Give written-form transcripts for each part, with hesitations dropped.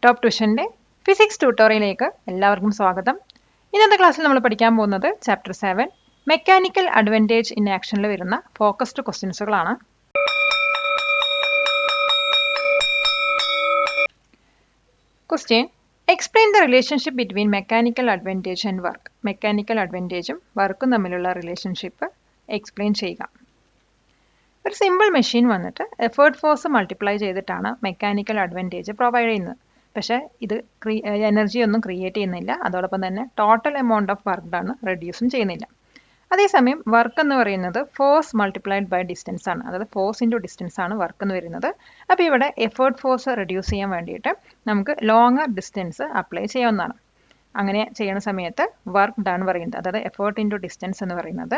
Top ട്യൂഷൻ്റെ physics ട്യൂട്ടോറിയലിലേക്ക് എല്ലാവർക്കും സ്വാഗതം. ഇന്നത്തെ ക്ലാസ്സിൽ നമ്മൾ പഠിക്കാൻ പോകുന്നത് ചാപ്റ്റർ 7 മെക്കാനിക്കൽ അഡ്വാൻറ്റേജ് ഇൻ ആക്ഷനിൽ വരുന്ന ഫോക്കസ്ഡ് ക്വസ്റ്റ്യൻസുകളാണ്. Question: explain the relationship between mechanical advantage and work. Mechanical അഡ്വാൻറ്റേജും വർക്കും തമ്മിലുള്ള റിലേഷൻഷിപ്പ് എക്സ്പ്ലെയിൻ ചെയ്യുക. ഒരു സിമ്പിൾ മെഷീൻ വന്നിട്ട് എഫേർട്ട് ഫോഴ്സ് മൾട്ടിപ്ലൈ ചെയ്തിട്ടാണ് മെക്കാനിക്കൽ അഡ്വാൻറ്റേജ് പ്രൊവൈഡ് ചെയ്യുന്നത്. പക്ഷേ ഇത് എനർജി ഒന്നും ക്രിയേറ്റ് ചെയ്യുന്നില്ല, അതോടൊപ്പം തന്നെ total amount of work done റെഡ്യൂസും ചെയ്യുന്നില്ല. അതേസമയം വർക്ക് എന്ന് പറയുന്നത് ഫോഴ്സ് മൾട്ടിപ്ലൈഡ് ബൈ ഡിസ്റ്റൻസ് ആണ്, അതായത് ഫോഴ്സ് ഇൻറ്റു ഡിസ്റ്റൻസ് ആണ് വർക്ക് എന്ന് വരുന്നത്. അപ്പോൾ ഇവിടെ എഫേർട്ട് ഫോഴ്സ് റെഡ്യൂസ് ചെയ്യാൻ വേണ്ടിയിട്ട് നമുക്ക് ലോങ്ങർ ഡിസ്റ്റൻസ് അപ്ലൈ ചെയ്യാവുന്നതാണ്. അങ്ങനെ ചെയ്യുന്ന സമയത്ത് വർക്ക് ഡൺ പറയുന്നത്, അതായത് എഫേർട്ട് ഇൻറ്റു ഡിസ്റ്റൻസ് എന്ന് പറയുന്നത്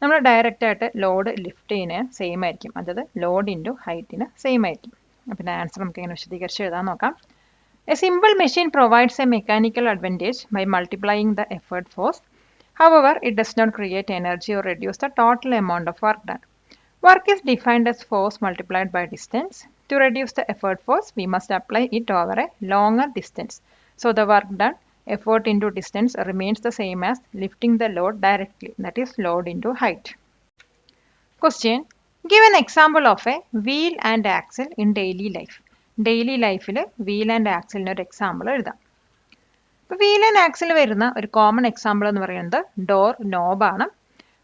നമ്മൾ ഡയറക്റ്റായിട്ട് ലോഡ് ലിഫ്റ്റിന് സെയിം ആയിരിക്കും, അതായത് ലോഡ് ഇൻറ്റു ഹൈറ്റിന് സെയിം ആയിരിക്കും. അപ്പോൾ ആൻസർ നമുക്ക് ഇങ്ങനെ വിശദീകരിച്ച് എഴുതാൻ നോക്കാം. A simple machine provides a mechanical advantage by multiplying the effort force. However, it does not create energy or reduce the total amount of work done. Work is defined as force multiplied by distance. To reduce the effort force, we must apply it over a longer distance. So the work done, effort into distance, remains the same as lifting the load directly, that is load into height. Question: give an example of a wheel and axle in daily life. Daily ലൈഫിൽ wheel and ആക്സിലിന് ഒരു example എഴുതാം. ഇപ്പോൾ wheel and axle വരുന്ന ഒരു common example എന്ന് പറയുന്നത് door നോബാണ്.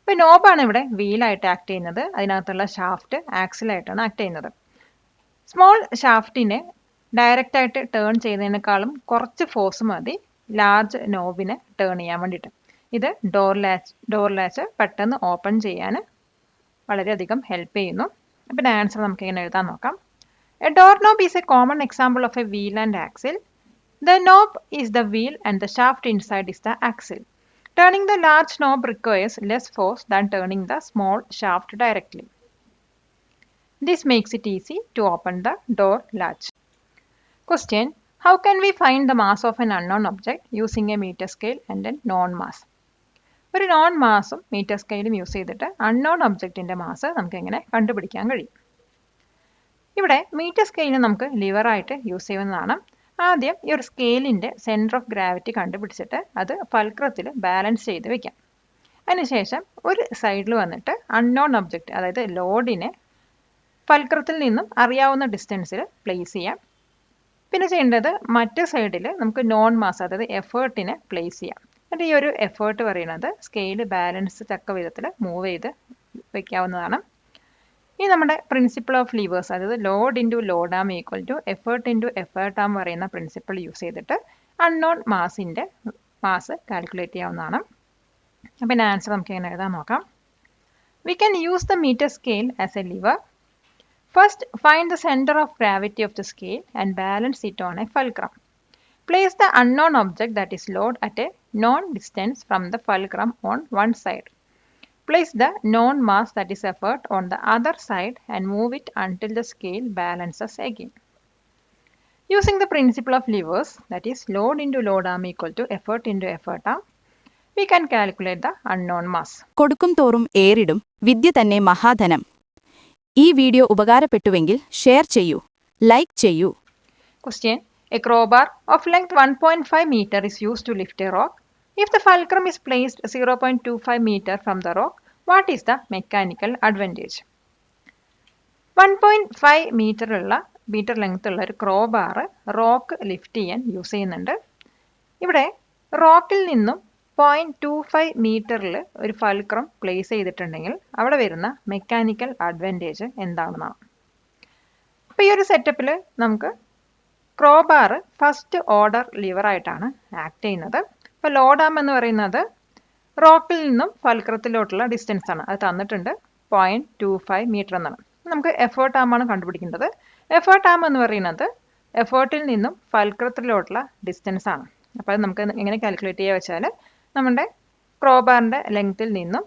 ഇപ്പോൾ നോബാണ് ഇവിടെ വീലായിട്ട് ആക്ട് ചെയ്യുന്നത്, അതിനകത്തുള്ള ഷാഫ്റ്റ് ആക്സിലായിട്ടാണ് ആക്ട് ചെയ്യുന്നത്. സ്മോൾ ഷാഫ്റ്റിനെ ഡയറക്റ്റായിട്ട് ടേൺ ചെയ്യുന്നതിനേക്കാളും കുറച്ച് ഫോഴ്സ് മതി ലാർജ് നോബിനെ ടേൺ ചെയ്യാൻ വേണ്ടിയിട്ട്. ഇത് ഡോർ ലാച്ച് പെട്ടെന്ന് ഓപ്പൺ ചെയ്യാൻ വളരെയധികം ഹെൽപ്പ് ചെയ്യുന്നു. അപ്പോൾ ആൻസർ നമുക്ക് ഇങ്ങനെ എഴുതാൻ നോക്കാം. A doorknob is a common example of a wheel and axle. The knob is the wheel and the shaft inside is the axle. Turning the large knob requires less force than turning the small shaft directly. This makes it easy to open the door latch. Question: how can we find the mass of an unknown object using a meter scale and a known mass? ഒരു non മാസും metre സ്കെയിലും use ചെയ്തിട്ട് unknown ഒബ്ജക്റ്റിൻ്റെ mass നമുക്ക് എങ്ങനെ കണ്ടുപിടിക്കാൻ കഴിയും? ഇവിടെ metre സ്കെയിലിന് നമുക്ക് ലിവറായിട്ട് use ചെയ്യുന്നതാണ്. ആദ്യം ഈ ഒരു സ്കെയിലിൻ്റെ സെൻറ്റർ ഓഫ് ഗ്രാവിറ്റി കണ്ടുപിടിച്ചിട്ട് അത് ഫൽക്രത്തിൽ ബാലൻസ് ചെയ്ത് വെക്കാം. അതിനുശേഷം ഒരു സൈഡിൽ വന്നിട്ട് അൺനോൺ ഒബ്ജക്റ്റ്, അതായത് ലോഡിനെ ഫൽക്രത്തിൽ നിന്നും അറിയാവുന്ന ഡിസ്റ്റൻസിൽ പ്ലേസ് ചെയ്യാം. പിന്നെ ചെയ്യേണ്ടത് മറ്റു സൈഡിൽ നമുക്ക് നോൺ മാസ്, അതായത് എഫേർട്ടിനെ പ്ലേസ് ചെയ്യാം. എന്നിട്ട് ഈ ഒരു എഫേർട്ട് പറയുന്നത് സ്കെയിൽ ബാലൻസ് തക്ക വിധത്തിൽ മൂവ് ചെയ്ത് വയ്ക്കാവുന്നതാണ്. ഈ നമ്മുടെ പ്രിൻസിപ്പിൾ ഓഫ് ലീവേഴ്സ്, അതായത് load into load arm equal to effort into effort arm പറയുന്ന പ്രിൻസിപ്പിൾ യൂസ് ചെയ്തിട്ട് അൺനോൺ മാസിൻ്റെ മാസ് കാൽക്കുലേറ്റ് ചെയ്യാവുന്നതാണ്. അപ്പം ആൻസർ നമുക്ക് എങ്ങനെ എഴുതാൻ നോക്കാം. We can use the metre scale as a lever. First find the centre of gravity of the scale and balance it on a fulcrum. Place the unknown object that is load at a known distance from the fulcrum on one side. Place the known mass, that is effort, on the other side and move it until the scale balances again. Using the principle of levers, that is load into load arm equal to effort into effort arm, we can calculate the unknown mass. കൊടുക്കും തോറും ഏറിടും വിദ്യ തന്നെ മഹാധനം. ഈ video ഉപകാരപ്പെട്ടുവെങ്കിൽ share ചെയ്യൂ, like ചെയ്യൂ. Question: a crowbar of length 1.5 meter is used to lift a rock. If the fulcrum is placed 0.25 meter from the rock, what is the mechanical advantage? 1.5 metre length ഉള്ള ഒരു crowbar rock lift ചെയ്യാൻ use ചെയ്യുന്നുണ്ട്. ഇവിടെ റോക്കിൽ നിന്നും 0.25 മീറ്ററിൽ ഒരു fulcrum place ചെയ്തിട്ടുണ്ടെങ്കിൽ അവിടെ വരുന്ന മെക്കാനിക്കൽ അഡ്വാൻറ്റേജ് എന്താണെന്നാണ്. അപ്പോൾ ഈ ഒരു സെറ്റപ്പിൽ നമുക്ക് ക്രോബാർ ഫസ്റ്റ് ഓർഡർ ലിവറായിട്ടാണ് ആക്ട് ചെയ്യുന്നത്. ഇപ്പോൾ ലോഡ് ആം എന്ന് പറയുന്നത് റോക്കിൽ നിന്നും ഫൽക്രത്തിലോട്ടുള്ള ഡിസ്റ്റൻസ് ആണ്, അത് തന്നിട്ടുണ്ട് 0.25 മീറ്റർ എന്നാണ്. നമുക്ക് എഫേർട്ട് ആമാണ് കണ്ടുപിടിക്കേണ്ടത്. എഫേർട്ട് ആം എന്ന് പറയുന്നത് എഫേർട്ടിൽ നിന്നും ഫൽക്രത്തിലോട്ടുള്ള ഡിസ്റ്റൻസ് ആണ്. അപ്പോൾ അത് നമുക്ക് എങ്ങനെ കാൽക്കുലേറ്റ് ചെയ്യുക വെച്ചാൽ നമ്മുടെ ക്രോബാറിൻ്റെ ലെങ്ത്തിൽ നിന്നും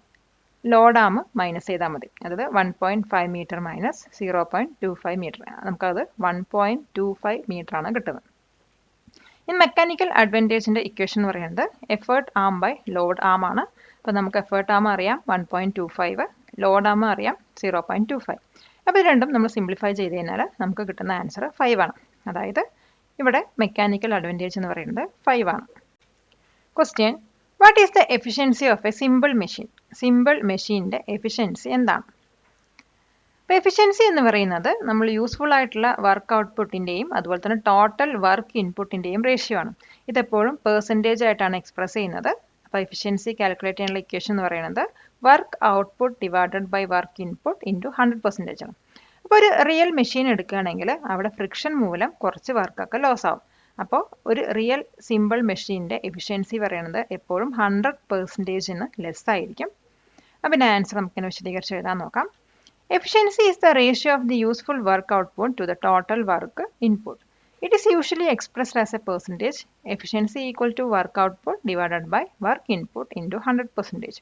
ലോഡ് ആം മൈനസ് ചെയ്താൽ മതി. അതായത് 1.5 മീറ്റർ മൈനസ് 0.25 മീറ്റർ, നമുക്കത് 1.25 മീറ്റർ ആണ് കിട്ടുന്നത്. ഈ മെക്കാനിക്കൽ അഡ്വാൻറ്റേജിൻ്റെ ഇക്വേഷൻ എന്ന് പറയുന്നത് effort arm by load arm ആണ്. അപ്പോൾ നമുക്ക് എഫേർട്ട് ആം അറിയാം 1.25, ലോഡ് ആം അറിയാം 0.25. അപ്പോൾ ഇത് രണ്ടും നമ്മൾ സിംപ്ലിഫൈ ചെയ്ത് കഴിഞ്ഞാൽ നമുക്ക് കിട്ടുന്ന ആൻസർ 5 ആണ്. അതായത് ഇവിടെ മെക്കാനിക്കൽ അഡ്വാൻറ്റേജ് എന്ന് പറയുന്നത് 5 ആണ്. Question, what is the efficiency of a simple machine? Simple മെഷീൻ്റെ എഫിഷ്യൻസി എന്താണ്? അപ്പോൾ എഫിഷ്യൻസി എന്ന് പറയുന്നത് നമ്മൾ യൂസ്ഫുൾ ആയിട്ടുള്ള വർക്ക് ഔട്ട്പുട്ടിൻ്റെയും അതുപോലെ തന്നെ ടോട്ടൽ വർക്ക് ഇൻപുട്ടിൻ്റെയും റേഷ്യോ ആണ്. ഇതെപ്പോഴും പെർസെൻറ്റേജ് ആയിട്ടാണ് എക്സ്പ്രസ് ചെയ്യുന്നത്. അപ്പോൾ എഫിഷ്യൻസി കാൽക്കുലേറ്റ് ചെയ്യാനുള്ള ഇക്വേഷൻ എന്ന് പറയുന്നത് work output divided by work input into 100% ആണ്. അപ്പോൾ ഒരു റിയൽ മെഷീൻ എടുക്കുകയാണെങ്കിൽ അവിടെ ഫ്രിക്ഷൻ മൂലം കുറച്ച് വർക്കൊക്കെ ലോസ് ആവും. അപ്പോൾ ഒരു റിയൽ സിമ്പിൾ മെഷീൻ്റെ എഫിഷ്യൻസി പറയുന്നത് എപ്പോഴും 100%-ന് ലെസ് ആയിരിക്കും. അപ്പോൾ ഇതിൻ്റെ ആൻസർ നമുക്കിങ്ങനെ വിശദീകരിച്ച് എഴുതാൻ നോക്കാം. Efficiency is the ratio of the useful work output to the total work input. It is usually expressed as a percentage. Efficiency equal to work output divided by work input into 100%.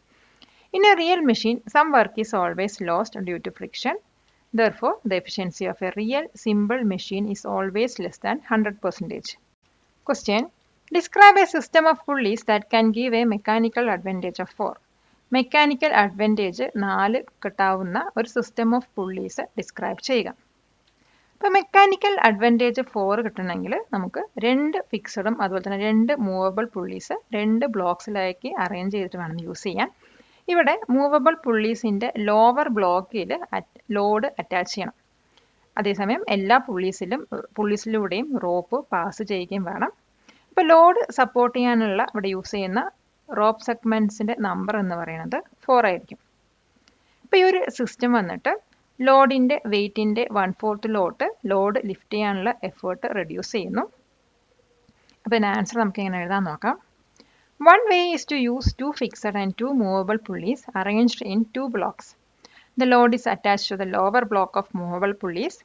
In a real machine, some work is always lost due to friction. Therefore, the efficiency of a real simple machine is always less than 100%. Question. Describe a system of pulleys that can give a mechanical advantage of 4. Mechanical advantage 4 കിട്ടാവുന്ന ഒരു system of pulleys describe ചെയ്യുക. അപ്പോൾ mechanical advantage 4 കിട്ടണമെങ്കിൽ നമുക്ക് 2 ഫിക്സഡും അതുപോലെ തന്നെ 2 movable pulleys 2 ബ്ലോക്സിലേക്ക് arrange ചെയ്തിട്ട് വേണം യൂസ് ചെയ്യാൻ. ഇവിടെ മൂവബിൾ പുള്ളീസിൻ്റെ ലോവർ ബ്ലോക്കിൽ ലോഡ് അറ്റാച്ച് ചെയ്യണം. അതേസമയം എല്ലാ പുള്ളീസിലൂടെയും റോപ്പ് പാസ് ചെയ്യുകയും വേണം. അപ്പോൾ ലോഡ് സപ്പോർട്ട് ചെയ്യാനുള്ള ഇവിടെ യൂസ് ചെയ്യുന്ന റോപ്പ് സെഗ്മെൻറ്റ്സിൻ്റെ നമ്പർ എന്ന് പറയുന്നത് 4 ആയിരിക്കും. ഇപ്പോൾ ഈ ഒരു സിസ്റ്റം വന്നിട്ട് ലോഡിൻ്റെ വെയ്റ്റിൻ്റെ 1/4 ലോഡ് ലിഫ്റ്റ് ചെയ്യാനുള്ള എഫേർട്ട് റെഡ്യൂസ് ചെയ്യുന്നു. അപ്പോൾ ഇതിൻ്റെ ആൻസർ നമുക്ക് ഇങ്ങനെ എഴുതാൻ നോക്കാം. One way is to use 2 fixed and 2 movable pulleys arranged in 2 blocks. The load is attached to the lower block of movable pulleys.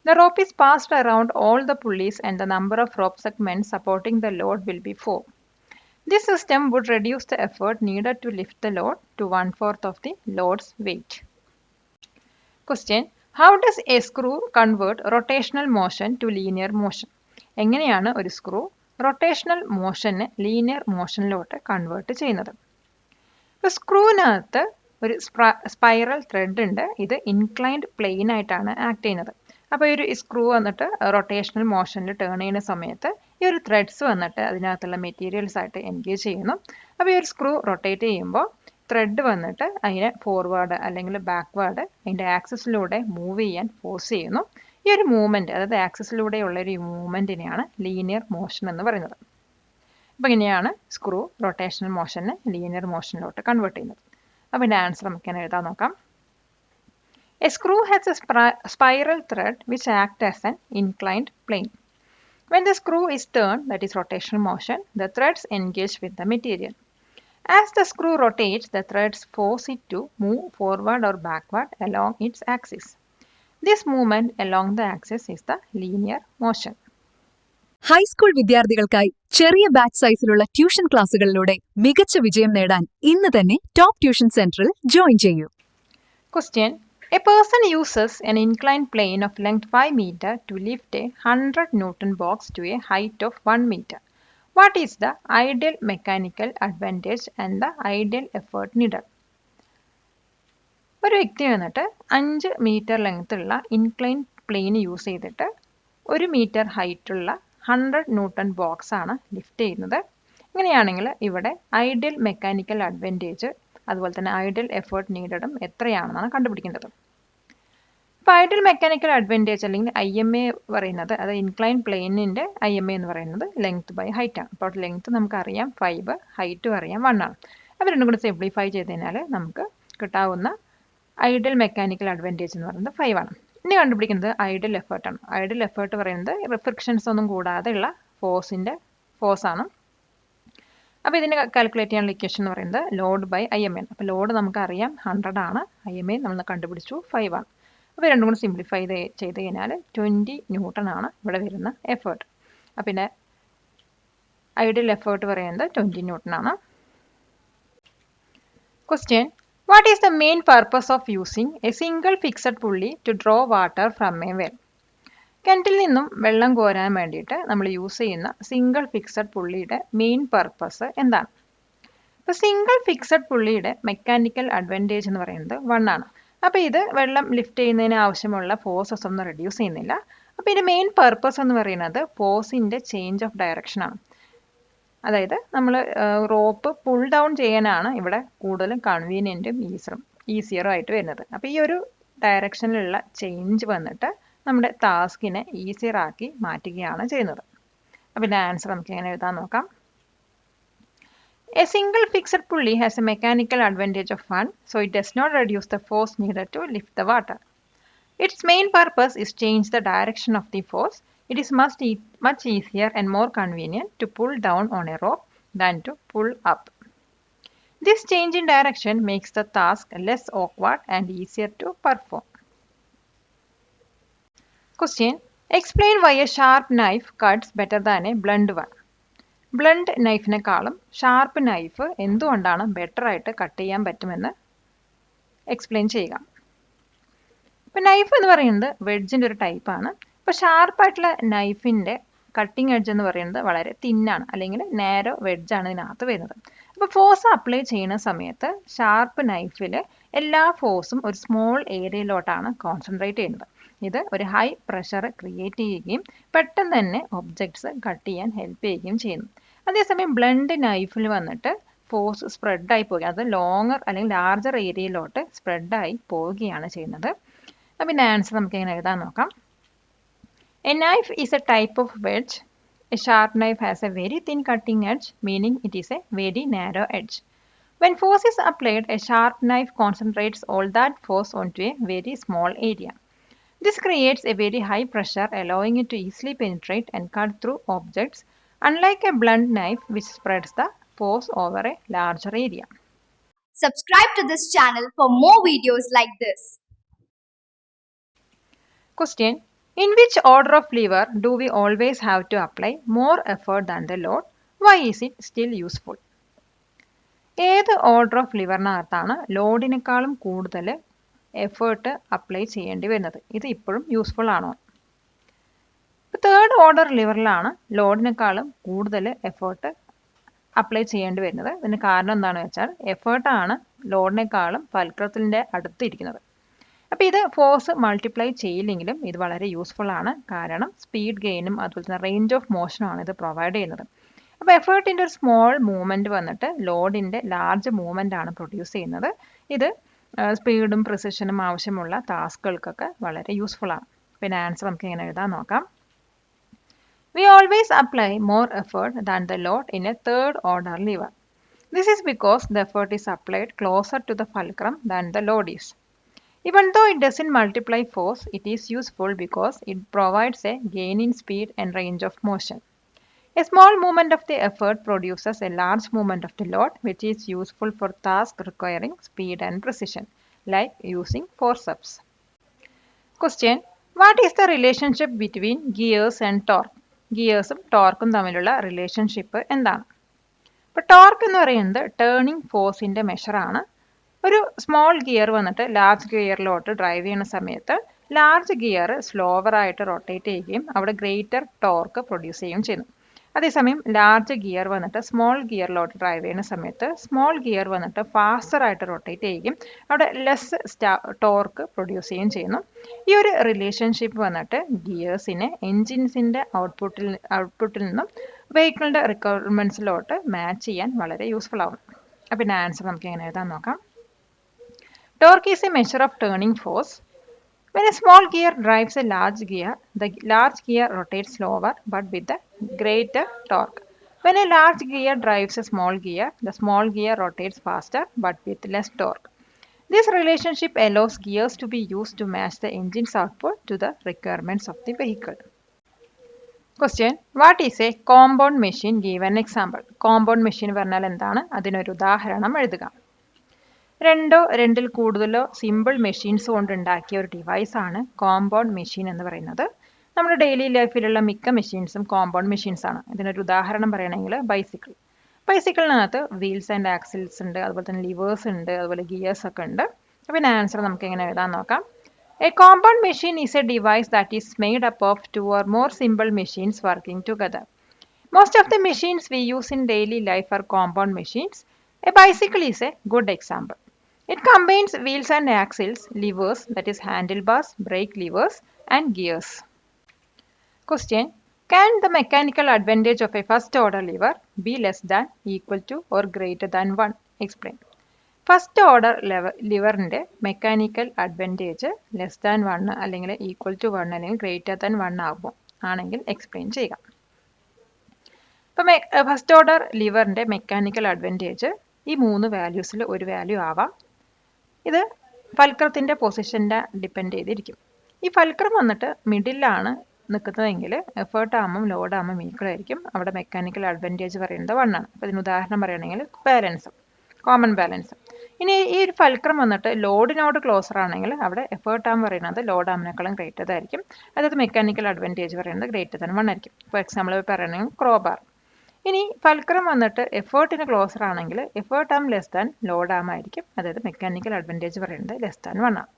The rope is passed around all the pulleys and the number of rope segments supporting the load will be 4. This system would reduce the effort needed to lift the load to 1/4 of the load's weight. Question. How does a screw convert rotational motion to linear motion? എങ്ങനെയാണ് ഒരു screw rotational മോഷനെ linear മോഷനിലോട്ട് convert ചെയ്യുന്നത്? ഇപ്പോൾ സ്ക്രൂവിനകത്ത് ഒരു spiral thread ഉണ്ട്. ഇത് inclined plane ആയിട്ടാണ് act ചെയ്യുന്നത്. അപ്പോൾ ഈ ഒരു സ്ക്രൂ വന്നിട്ട് റൊട്ടേഷണൽ മോഷനിൽ ടേൺ ചെയ്യുന്ന സമയത്ത് ഈ ഒരു ത്രെഡ്സ് വന്നിട്ട് അതിനകത്തുള്ള മെറ്റീരിയൽസ് ആയിട്ട് എൻഗേജ് ചെയ്യുന്നു. അപ്പോൾ ഈ ഒരു സ്ക്രൂ റൊട്ടേറ്റ് ചെയ്യുമ്പോൾ ത്രെഡ് വന്നിട്ട് അതിനെ ഫോർവേഡ് അല്ലെങ്കിൽ ബാക്ക്വേർഡ് അതിൻ്റെ ആക്സിസിലൂടെ മൂവ് ചെയ്യാൻ ഫോഴ്സ് ചെയ്യുന്നു. ഈ ഒരു മൂവ്മെൻറ്റ്, അതായത് ആക്സിസിലൂടെയുള്ള ഒരു മൂവ്മെൻറ്റിനെയാണ് ലീനിയർ മോഷൻ എന്ന് പറയുന്നത്. അപ്പോൾ ഇങ്ങനെയാണ് സ്ക്രൂ റൊട്ടേഷണൽ മോഷനെ ലീനിയർ മോഷനിലോട്ട് കൺവേർട്ട് ചെയ്യുന്നത്. അപ്പോൾ ഇതിൻ്റെ ആൻസർ നമുക്ക് ഞാൻ എഴുതാൻ നോക്കാം. A screw has a spiral thread which acts as an inclined plane. When the screw is turned, that is rotational motion, the threads engage with the material. As the screw rotates, the threads force it to move forward or backward along its axis. This movement along the axis is the linear motion. High school വിദ്യാർത്ഥികൾക്കായി ചെറിയ batch സൈസിലുള്ള tuition ക്ലാസുകളിലൂടെ മികച്ച വിജയം നേടാൻ ഇന്ന് തന്നെ top tuition സെന്ററിൽ join ചെയ്യൂ. Question. A person uses an inclined plane of length 5 meter to lift a 100 Newton box to a height of 1 meter. What is the ideal mechanical advantage and the ideal effort needed? ഒരു വ്യക്തി വന്നിട്ട് 5 metre ലെങ്ത്തുള്ള incline plain use ചെയ്തിട്ട് 1 metre ഹൈറ്റുള്ള 100 newton box ആണ് lift ചെയ്യുന്നത്. ഇങ്ങനെയാണെങ്കിൽ ഇവിടെ ideal mechanical advantage അതുപോലെ തന്നെ ഐഡിയൽ എഫേർട്ട് നീഡഡും എത്രയാണെന്നാണ് കണ്ടുപിടിക്കേണ്ടത്. അപ്പോൾ ഐഡിയൽ മെക്കാനിക്കൽ അഡ്വാൻറ്റേജ് അല്ലെങ്കിൽ IMA പറയുന്നത്, അത് ഇൻക്ലൈൻ പ്ലെയിനിൻ്റെ IMA എന്ന് പറയുന്നത് ലെങ്ത് ബൈ ഹൈറ്റ് ആണ്. അപ്പോൾ ലെങ്ത് നമുക്കറിയാം 5, ഹൈറ്റും അറിയാം 1 ആണ്. അപ്പോൾ രണ്ടും കൂടി സിംപ്ലിഫൈ ചെയ്ത് കഴിഞ്ഞാൽ നമുക്ക് കിട്ടാവുന്ന ഐഡിയൽ മെക്കാനിക്കൽ അഡ്വാൻറ്റേജ് എന്ന് പറയുന്നത് 5 ആണ്. ഇനി കണ്ടുപിടിക്കുന്നത് ഐഡിയൽ എഫേർട്ടാണ്. ഐഡിയൽ എഫേർട്ട് പറയുന്നത് റിഫ്രിക്ഷൻസ് ഒന്നും കൂടാതെയുള്ള ഫോഴ്സാണ്. അപ്പോൾ ഇതിന് കാൽക്കുലേറ്റ് ചെയ്യാനുള്ള ഇക്വേഷൻ എന്ന് പറയുന്നത് ലോഡ് ബൈ IMA ആണ്. അപ്പോൾ ലോഡ് നമുക്കറിയാം 100 ആണ്, IMA നമ്മൾ കണ്ടുപിടിച്ചു 5 ആണ്. അപ്പോൾ രണ്ടും കൂടി സിംപ്ലിഫൈ ചെയ്ത് കഴിഞ്ഞാൽ 20 ന്യൂട്ടൺ ആണ് ഇവിടെ വരുന്ന എഫേർട്ട്. അപ്പോൾ പിന്നെ ഐഡിയൽ എഫേർട്ട് പറയുന്നത് 20 ന്യൂട്ടൺ ആണ്. Question. What is the main purpose of using a single fixed pulley to draw water from a well? കിണറ്റിൽ നിന്നും വെള്ളം കോരാൻ വേണ്ടിയിട്ട് നമ്മൾ യൂസ് ചെയ്യുന്ന സിംഗിൾ ഫിക്സഡ് പുള്ളിയുടെ മെയിൻ പർപ്പസ് എന്താണ്? അപ്പോൾ സിംഗിൾ ഫിക്സഡ് പുള്ളിയുടെ മെക്കാനിക്കൽ അഡ്വാൻറ്റേജ് എന്ന് പറയുന്നത് 1 ആണ്. അപ്പോൾ ഇത് വെള്ളം ലിഫ്റ്റ് ചെയ്യുന്നതിന് ആവശ്യമുള്ള ഫോഴ്സസ് ഒന്നും റെഡ്യൂസ് ചെയ്യുന്നില്ല. അപ്പോൾ ഇതിൻ്റെ മെയിൻ പർപ്പസ് എന്ന് പറയുന്നത് ഫോഴ്സിൻ്റെ ചേഞ്ച് ഓഫ് ഡയറക്ഷനാണ്. അതായത് നമ്മൾ റോപ്പ് പുൾ ഡൗൺ ചെയ്യാനാണ് ഇവിടെ കൂടുതലും കൺവീനിയൻറ്റും ഈസിയറും ആയിട്ട് വരുന്നത്. അപ്പോൾ ഈ ഒരു ഡയറക്ഷനിലുള്ള ചേഞ്ച് വന്നിട്ട് നമ്മുടെ ടാസ്കിനെ ഈസിയർ ആക്കി മാറ്റുകയാണ് ചെയ്യുന്നത്. അപ്പോൾ ഇതിൻ്റെ ആൻസർ നമുക്ക് എങ്ങനെ എഴുതാൻ നോക്കാം. A single fixed pulley has a mechanical advantage of 1, so it does not reduce the force needed to lift the water. Its main purpose is change the direction of the force. It is much easier and more convenient to pull down on a rope than to pull up. This change in direction makes the task less awkward and easier to perform. Question. Explain why a sharp knife cuts better than a blunt one. Blunt നൈഫിനെക്കാളും sharp knife എന്തുകൊണ്ടാണ് better ആയിട്ട് cut ചെയ്യാൻ പറ്റുമെന്ന് explain ചെയ്യുക. ഇപ്പം knife എന്ന് പറയുന്നത് വെഡ്ജിൻ്റെ ഒരു ടൈപ്പാണ്. ഇപ്പോൾ ഷാർപ്പായിട്ടുള്ള നൈഫിൻ്റെ കട്ടിങ് എഡ്ജ് എന്ന് പറയുന്നത് വളരെ തിന്നാണ്, അല്ലെങ്കിൽ നാരോ വെഡ്ജാണ് ഇതിനകത്ത് വരുന്നത്. അപ്പോൾ ഫോഴ്സ് അപ്ലൈ ചെയ്യുന്ന സമയത്ത് ഷാർപ്പ് നൈഫിൽ എല്ലാ ഫോഴ്സും ഒരു സ്മോൾ ഏരിയയിലോട്ടാണ് കോൺസെൻട്രേറ്റ് ചെയ്യുന്നത്. ഇത് ഒരു ഹൈ പ്രഷർ ക്രിയേറ്റ് ചെയ്യുകയും പെട്ടെന്ന് തന്നെ ഒബ്ജക്ട്സ് കട്ട് ചെയ്യാൻ ഹെൽപ്പ് ചെയ്യുകയും ചെയ്യുന്നു. അതേസമയം ബ്ലണ്ട് നൈഫിൽ വന്നിട്ട് ഫോഴ്സ് സ്പ്രെഡായി പോകുക, അത് ലോങ്ങർ അല്ലെങ്കിൽ ലാർജർ ഏരിയയിലോട്ട് സ്പ്രെഡായി പോവുകയാണ് ചെയ്യുന്നത്. അപ്പം ഇതിൻ്റെ ആൻസർ നമുക്ക് എങ്ങനെ എഴുതാൻ നോക്കാം. A knife is A type of wedge. A sharp knife has A very thin cutting edge, meaning it is A very narrow edge. When force is applied, a sharp knife concentrates all that force onto a very small area. This creates a very high pressure, allowing it to easily penetrate and cut through objects, unlike a blunt knife which spreads the force over a larger area. Subscribe to this channel for more videos like this. Question. In which order of lever do we always have to apply more effort than the load? Why is it still useful? ഏത് order of ലിവറിനകത്താണ് ലോഡിനേക്കാളും കൂടുതൽ effort apply ചെയ്യേണ്ടി വരുന്നത്? ഇത് ഇപ്പോഴും useful ആണോ? ഇപ്പോൾ third order ലിവറിലാണ് ലോഡിനേക്കാളും കൂടുതൽ effort apply ചെയ്യേണ്ടി വരുന്നത്. ഇതിന് കാരണം എന്താണെന്ന് വെച്ചാൽ എഫേർട്ടാണ് ലോഡിനേക്കാളും ഫൽക്രത്തിൻ്റെ അടുത്തിരിക്കുന്നത്. അപ്പോൾ ഇത് ഫോഴ്സ് മൾട്ടിപ്ലൈ ചെയ്യില്ലെങ്കിലും ഇത് വളരെ യൂസ്ഫുൾ ആണ്. കാരണം സ്പീഡ് ഗെയിനും അതുപോലെ തന്നെ റേഞ്ച് ഓഫ് മോഷനുമാണ് ഇത് പ്രൊവൈഡ് ചെയ്യുന്നത്. അപ്പോൾ എഫേർട്ടിൻ്റെ ഒരു സ്മോൾ മൂവ്മെൻറ്റ് വന്നിട്ട് ലോഡിൻ്റെ ലാർജ് മൂവ്മെൻ്റ് ആണ് പ്രൊഡ്യൂസ് ചെയ്യുന്നത്. ഇത് സ്പീഡും പ്രിസിഷനും ആവശ്യമുള്ള ടാസ്കുകൾക്കൊക്കെ വളരെ യൂസ്ഫുൾ ആണ്. പിന്നെ ആൻസർ നമുക്ക് ഇങ്ങനെ എഴുതാൻ നോക്കാം. We always apply more effort than the load in a third order lever. This is because the effort is applied closer to the fulcrum than the load is. Even though it doesn't multiply force, it is useful because it provides a gain in speed and range of motion. A small movement of the effort produces a large movement of the load, which is useful for tasks requiring speed and precision, like using forceps. Question. What is the relationship between gears and torque? ഗിയേഴ്സും ടോർക്കും തമ്മിലുള്ള relationship എന്താണ്? ഇപ്പോൾ torque എന്ന് പറയുന്നത് turning ഫോഴ്സിൻ്റെ മെഷറാണ്. ഒരു small gear വന്നിട്ട് large ഗിയറിലോട്ട് drive ചെയ്യുന്ന സമയത്ത് large gear സ്ലോവറായിട്ട് rotate ചെയ്യുകയും അവിടെ ഗ്രേറ്റർ ടോർക്ക് പ്രൊഡ്യൂസ് ചെയ്യുകയും ചെയ്യുന്നു. അതേസമയം ലാർജ് ഗിയർ വന്നിട്ട് സ്മോൾ ഗിയറിലോട്ട് ഡ്രൈവ് ചെയ്യുന്ന സമയത്ത് സ്മോൾ ഗിയർ വന്നിട്ട് ഫാസ്റ്ററായിട്ട് റൊട്ടേറ്റ് ചെയ്യുകയും അവിടെ ലെസ് ടോർക്ക് പ്രൊഡ്യൂസ് ചെയ്യുകയും ചെയ്യുന്നു. ഈ ഒരു റിലേഷൻഷിപ്പ് വന്നിട്ട് ഗിയേഴ്സിനെ എൻജിൻസിൻ്റെ ഔട്ട്പുട്ടിൽ നിന്നും വെഹിക്കിളിൻ്റെ റിക്വയർമെൻറ്റ്സിലോട്ട് മാച്ച് ചെയ്യാൻ വളരെ യൂസ്ഫുൾ ആവും. അപ്പോൾ പിന്നെ ആൻസർ നമുക്ക് എങ്ങനെ എഴുതാൻ നോക്കാം. Torque is A measure of turning force. When a small gear drives a large gear, the large gear rotates slower but with a greater torque. When a large gear drives a small gear, the small gear rotates faster but with less torque. This relationship allows gears to be used to match the engine's output to the requirements of the vehicle. Question. What is a compound machine? Give an example. Compound machine പറഞ്ഞാൽ എന്താണ്? അതിനൊരു ഉദാഹരണം എഴുതുക. രണ്ടോ രണ്ടിൽ കൂടുതലോ simple machines കൊണ്ടുണ്ടാക്കിയ ഒരു ഡിവൈസാണ് കോമ്പൗണ്ട് മെഷീൻ എന്ന് പറയുന്നത്. നമ്മുടെ ഡെയിലി ലൈഫിലുള്ള മിക്ക മെഷീൻസും കോമ്പൗണ്ട് മെഷീൻസാണ്. ഇതിനൊരു ഉദാഹരണം പറയുകയാണെങ്കിൽ ബൈസിക്കിളിനകത്ത് വീൽസ് ആൻഡ് ആക്സിൽസ് ഉണ്ട്, അതുപോലെ തന്നെ ലിവേഴ്സ് ഉണ്ട്, അതുപോലെ ഗിയേഴ്സ് ഒക്കെ ഉണ്ട്. പിന്നെ ആൻസർ നമുക്ക് എങ്ങനെ എഴുതാൻ നോക്കാം. A compound machine is A device that is made up of 2 or more simple machines working together. Most of the machines we use in daily life are compound machines. A bicycle is a good example. It combines wheels and axles, levers, that is handlebars, brake levers, and gears. Question. Can the mechanical advantage of a first order lever be less than, equal to or greater than 1? Explain. First order ലിവറിൻ്റെ mechanical advantage less than 1 അല്ലെങ്കിൽ equal to 1 അല്ലെങ്കിൽ greater than 1 ആകുമ്പോൾ ആണെങ്കിൽ explain ചെയ്യുക. ഇപ്പം first order ലിവറിൻ്റെ mechanical advantage ഈ 3 വാല്യൂസിൽ ഒരു വാല്യൂ ആവാം. ഇത് ഫൽക്രത്തിൻ്റെ പൊസിഷൻ്റെ ഡിപ്പെൻഡ് ചെയ്തിരിക്കും. ഈ ഫൽക്രം വന്നിട്ട് മിഡിലാണ് നിൽക്കുന്നതെങ്കിൽ എഫേർട്ട് ആകുമ്പം ലോഡ് ആകുമ്പം ഈക്വൽ ആയിരിക്കും. അവിടെ മെക്കാനിക്കൽ അഡ്വാൻറ്റേജ് പറയുന്നത് 1 ആണ്. അപ്പോൾ ഇതിന് ഉദാഹരണം പറയുകയാണെങ്കിൽ ബാലൻസ്, കോമൺ ബാലൻസ്. ഇനി ഈ ഒരു ഫൽക്രം വന്നിട്ട് ലോഡിനോട് ക്ലോസർ ആണെങ്കിൽ അവിടെ എഫേർട്ട് ആം പറയുന്നത് ലോഡ് ആമിനേക്കാളും ഗ്രേറ്റർ ആയിരിക്കും. അതായത് മെക്കാനിക്കൽ അഡ്വാൻറ്റേജ് പറയുന്നത് ഗ്രേറ്റർ ദാൻ 1 ആയിരിക്കും. ഫോർ എക്സാമ്പിൾ പറയുകയാണെങ്കിൽ ക്രോബാർ. ഇനി ഫൽക്രം വന്നിട്ട് എഫേർട്ടിന് ക്ലോസർ ആണെങ്കിൽ എഫേർട്ട് ആം ലെസ് ദാൻ ലോഡ് ആം ആയിരിക്കും. അതായത് മെക്കാനിക്കൽ അഡ്വാൻറ്റേജ് പറയുന്നത് ലെസ് ദാൻ 1 ആണ്.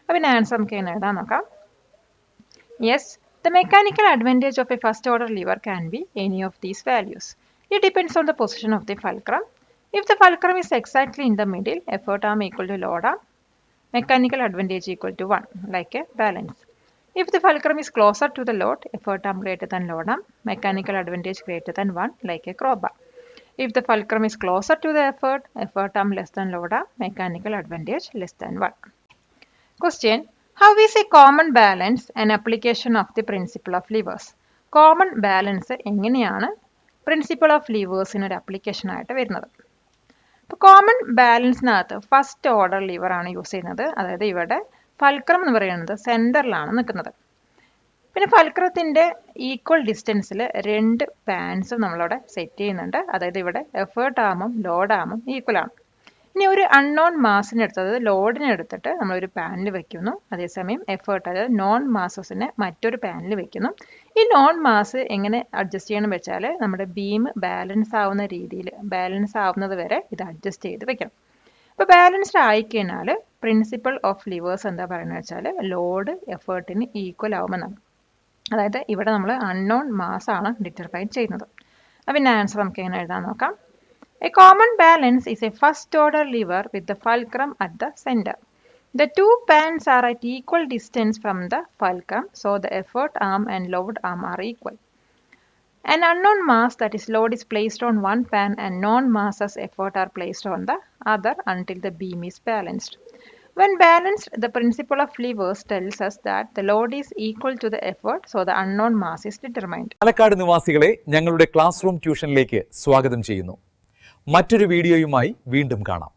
അപ്പോൾ പിന്നെ ആൻസർ നമുക്ക് എങ്ങനെ എഴുതാൻ നോക്കാം. Yes, the mechanical advantage of a first order lever can be any of these values. It depends on the position of the fulcrum. If the fulcrum is exactly in the middle, effort arm equal to load arm, mechanical advantage equal to 1, like a balance. If the fulcrum is closer to the load, effort arm greater than load arm, mechanical advantage greater than 1, like a crowbar. If the fulcrum is closer to the effort arm less than load arm, mechanical advantage less than 1. Question. How is a common balance an application of the principle of levers? Common balance എങ്ങനെയാണ് principle of ലീവേഴ്സിനൊരു application ആയിട്ട് വരുന്നത്? അപ്പോൾ common ബാലൻസിനകത്ത് first order ലിവറാണ് use ചെയ്യുന്നത്. അതായത് ഇവിടെ fulcrum എന്ന് പറയുന്നത് സെൻറ്ററിലാണ് നിൽക്കുന്നത്. പിന്നെ ഫൽക്രത്തിൻ്റെ ഈക്വൽ ഡിസ്റ്റൻസിൽ 2 പാൻസും നമ്മളവിടെ സെറ്റ് ചെയ്യുന്നുണ്ട്. അതായത് ഇവിടെ എഫേർട്ട് ആമും ലോഡ് ആമും ഈക്വൽ ആണ്. ഇനി ഒരു അൺനോൺ മാസിനെ എടുത്തത് ലോഡിനെ എടുത്തിട്ട് നമ്മളൊരു പാനിൽ വെക്കുന്നു. അതേസമയം എഫേർട്ട്, അതായത് നോൺ മാസസിനെ മറ്റൊരു പാനിൽ വെക്കുന്നു. ഈ നോൺ മാസ് എങ്ങനെ അഡ്ജസ്റ്റ് ചെയ്യണം വെച്ചാൽ നമ്മുടെ ബീം ബാലൻസ് ആവുന്ന രീതിയിൽ, ബാലൻസ് ആവുന്നത് വരെ ഇത് അഡ്ജസ്റ്റ് ചെയ്ത് വെക്കണം. അപ്പോൾ ബാലൻസ്ഡ് ആയിക്കഴിഞ്ഞാൽ പ്രിൻസിപ്പിൾ ഓഫ് ലിവേഴ്സ് എന്താ പറയുന്നത് വെച്ചാൽ ലോഡ് എഫേർട്ടിന് ഈക്വൽ ആവുമെന്നാണ്. അതായത് ഇവിടെ നമ്മൾ അൺനോൺ മാസാണ് ഡിറ്റർമൈൻ ചെയ്യുന്നത്. അപ്പോൾ പിന്നെ ആൻസർ നമുക്ക് എങ്ങനെ എഴുതാൻ നോക്കാം. A common balance is a first order lever with the fulcrum at the center. The 2 pans are at equal distance from the fulcrum, so the effort arm and load arm are equal. An unknown mass, that is load, is placed on one pan and non-mass as effort are placed on the other until the beam is balanced. When balanced, the principle of levers tells us that the load is equal to the effort, so the unknown mass is determined. Palakkad നിവാസികളെ ഞങ്ങളുടെ class room ട്യൂഷനിലേക്ക് സ്വാഗതം ചെയ്യുന്നു. മറ്റൊരു വീഡിയോയുമായി വീണ്ടും കാണാം.